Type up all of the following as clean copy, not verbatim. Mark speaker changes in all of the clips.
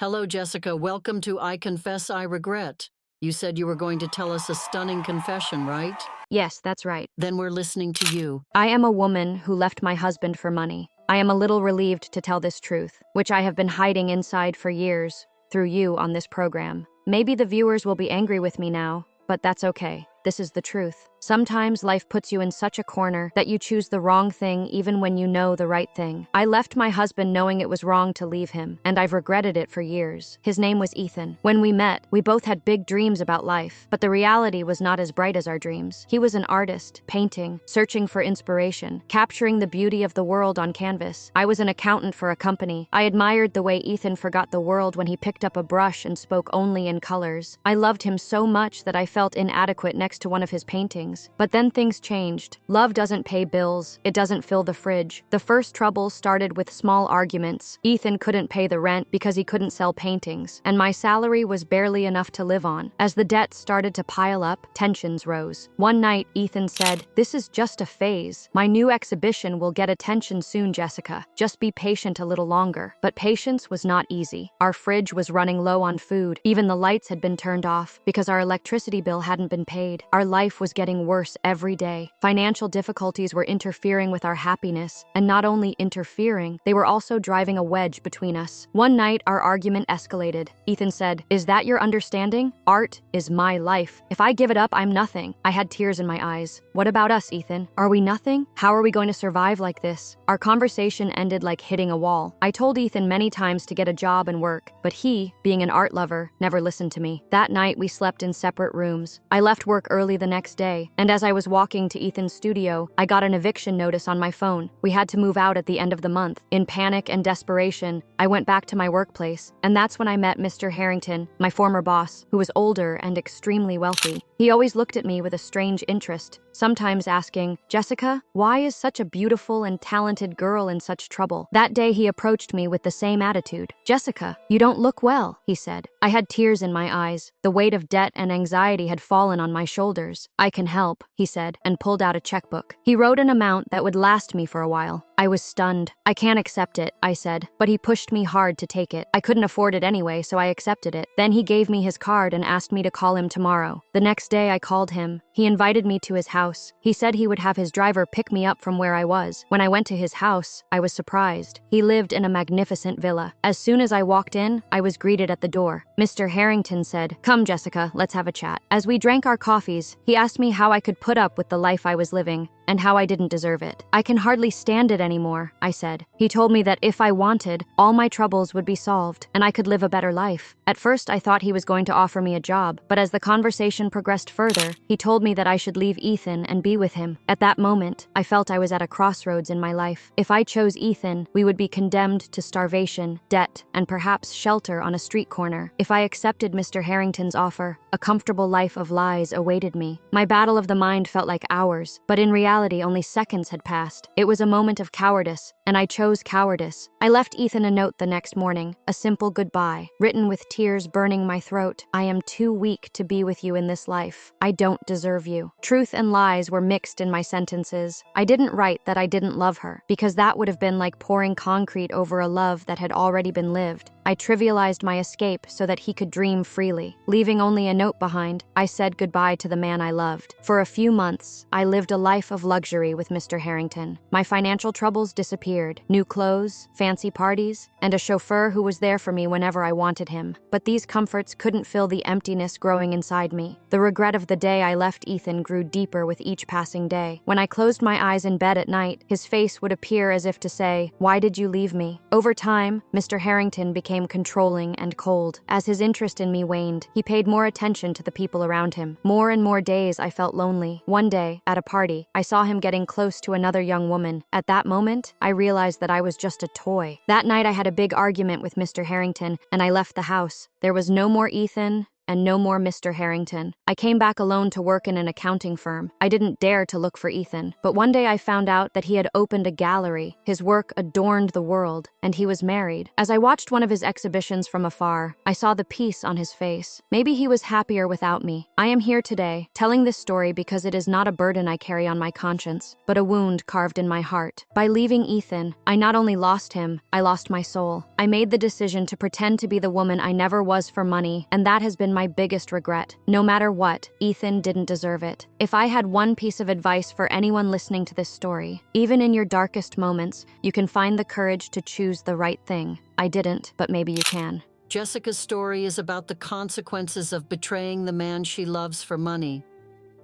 Speaker 1: Hello, Jessica. Welcome to I Confess I Regret. You said you were going to tell us a stunning confession, right?
Speaker 2: Yes, that's right.
Speaker 1: Then we're listening to you.
Speaker 2: I am a woman who left my husband for money. I am a little relieved to tell this truth, which I have been hiding inside for years, through you on this program. Maybe the viewers will be angry with me now, but that's okay. This is the truth. Sometimes life puts you in such a corner that you choose the wrong thing even when you know the right thing. I left my husband knowing it was wrong to leave him, and I've regretted it for years. His name was Ethan. When we met, we both had big dreams about life, but the reality was not as bright as our dreams. He was an artist, painting, searching for inspiration, capturing the beauty of the world on canvas. I was an accountant for a company. I admired the way Ethan forgot the world when he picked up a brush and spoke only in colors. I loved him so much that I felt inadequate next to one of his paintings. But then things changed. Love doesn't pay bills. It doesn't fill the fridge. The first trouble started with small arguments. Ethan couldn't pay the rent because he couldn't sell paintings, and my salary was barely enough to live on. As the debts started to pile up, tensions rose. One night, Ethan said, "This is just a phase. My new exhibition will get attention soon, Jessica. Just be patient a little longer." But patience was not easy. Our fridge was running low on food. Even the lights had been turned off because our electricity bill hadn't been paid. Our life was getting worse every day. Financial difficulties were interfering with our happiness, and not only interfering, they were also driving a wedge between us. One night, our argument escalated. Ethan said, "Is that your understanding? Art is my life. If I give it up, I'm nothing." I had tears in my eyes. "What about us, Ethan? Are we nothing? How are we going to survive like this?" Our conversation ended like hitting a wall. I told Ethan many times to get a job and work, but he, being an art lover, never listened to me. That night, we slept in separate rooms. I left work early the next day, and as I was walking to Ethan's studio, I got an eviction notice on my phone. We had to move out at the end of the month. In panic and desperation, I went back to my workplace, and that's when I met Mr. Harrington, my former boss, who was older and extremely wealthy. He always looked at me with a strange interest, sometimes asking, "Jessica, why is such a beautiful and talented girl in such trouble?" That day he approached me with the same attitude. "Jessica, you don't look well," he said. I had tears in my eyes. The weight of debt and anxiety had fallen on my shoulders. "I can help," he said, and pulled out a checkbook. He wrote an amount that would last me for a while. I was stunned. "I can't accept it," I said, but he pushed me hard to take it. I couldn't afford it anyway, so I accepted it. Then he gave me his card and asked me to call him tomorrow. The next day I called him. He invited me to his house. He said he would have his driver pick me up from where I was. When I went to his house, I was surprised. He lived in a magnificent villa. As soon as I walked in, I was greeted at the door. Mr. Harrington said, "Come, Jessica, let's have a chat." As we drank our coffees, he asked me how I could put up with the life I was living, and how I didn't deserve it. "I can hardly stand it anymore," I said. He told me that if I wanted, all my troubles would be solved, and I could live a better life. At first, I thought he was going to offer me a job, but as the conversation progressed further, he told me that I should leave Ethan and be with him. At that moment, I felt I was at a crossroads in my life. If I chose Ethan, we would be condemned to starvation, debt, and perhaps shelter on a street corner. If I accepted Mr. Harrington's offer, a comfortable life of lies awaited me. My battle of the mind felt like hours, but in reality, only seconds had passed. It was a moment of cowardice, and I chose cowardice. I left Ethan a note the next morning, a simple goodbye, written with tears burning my throat. "I am too weak to be with you in this life. I don't deserve you." Truth and lies were mixed in my sentences. I didn't write that I didn't love her, because that would have been like pouring concrete over a love that had already been lived. I trivialized my escape so that he could dream freely. Leaving only a note behind, I said goodbye to the man I loved. For a few months, I lived a life of luxury with Mr. Harrington. My financial troubles disappeared. New clothes, fancy parties, and a chauffeur who was there for me whenever I wanted him. But these comforts couldn't fill the emptiness growing inside me. The regret of the day I left Ethan grew deeper with each passing day. When I closed my eyes in bed at night, his face would appear as if to say, "Why did you leave me?" Over time, Mr. Harrington became controlling and cold. As his interest in me waned, he paid more attention to the people around him. More and more days I felt lonely. One day, at a party, I saw him getting close to another young woman. At that moment, I realized that I was just a toy. That night I had a big argument with Mr. Harrington, and I left the house. There was no more Ethan, and no more Mr. Harrington. I came back alone to work in an accounting firm. I didn't dare to look for Ethan, but one day I found out that he had opened a gallery. His work adorned the world, and he was married. As I watched one of his exhibitions from afar, I saw the peace on his face. Maybe he was happier without me. I am here today, telling this story because it is not a burden I carry on my conscience, but a wound carved in my heart. By leaving Ethan, I not only lost him, I lost my soul. I made the decision to pretend to be the woman I never was for money, and that has been my biggest regret. No matter what, Ethan didn't deserve it. If I had one piece of advice for anyone listening to this story, even in your darkest moments, you can find the courage to choose the right thing. I didn't, but maybe you can.
Speaker 1: Jessica's story is about the consequences of betraying the man she loves for money.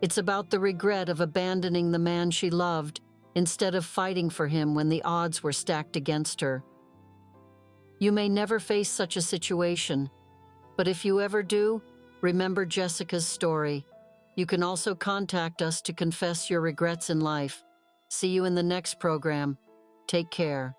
Speaker 1: It's about the regret of abandoning the man she loved instead of fighting for him when the odds were stacked against her. You may never face such a situation, but if you ever do, remember Jessica's story. You can also contact us to confess your regrets in life. See you in the next program. Take care.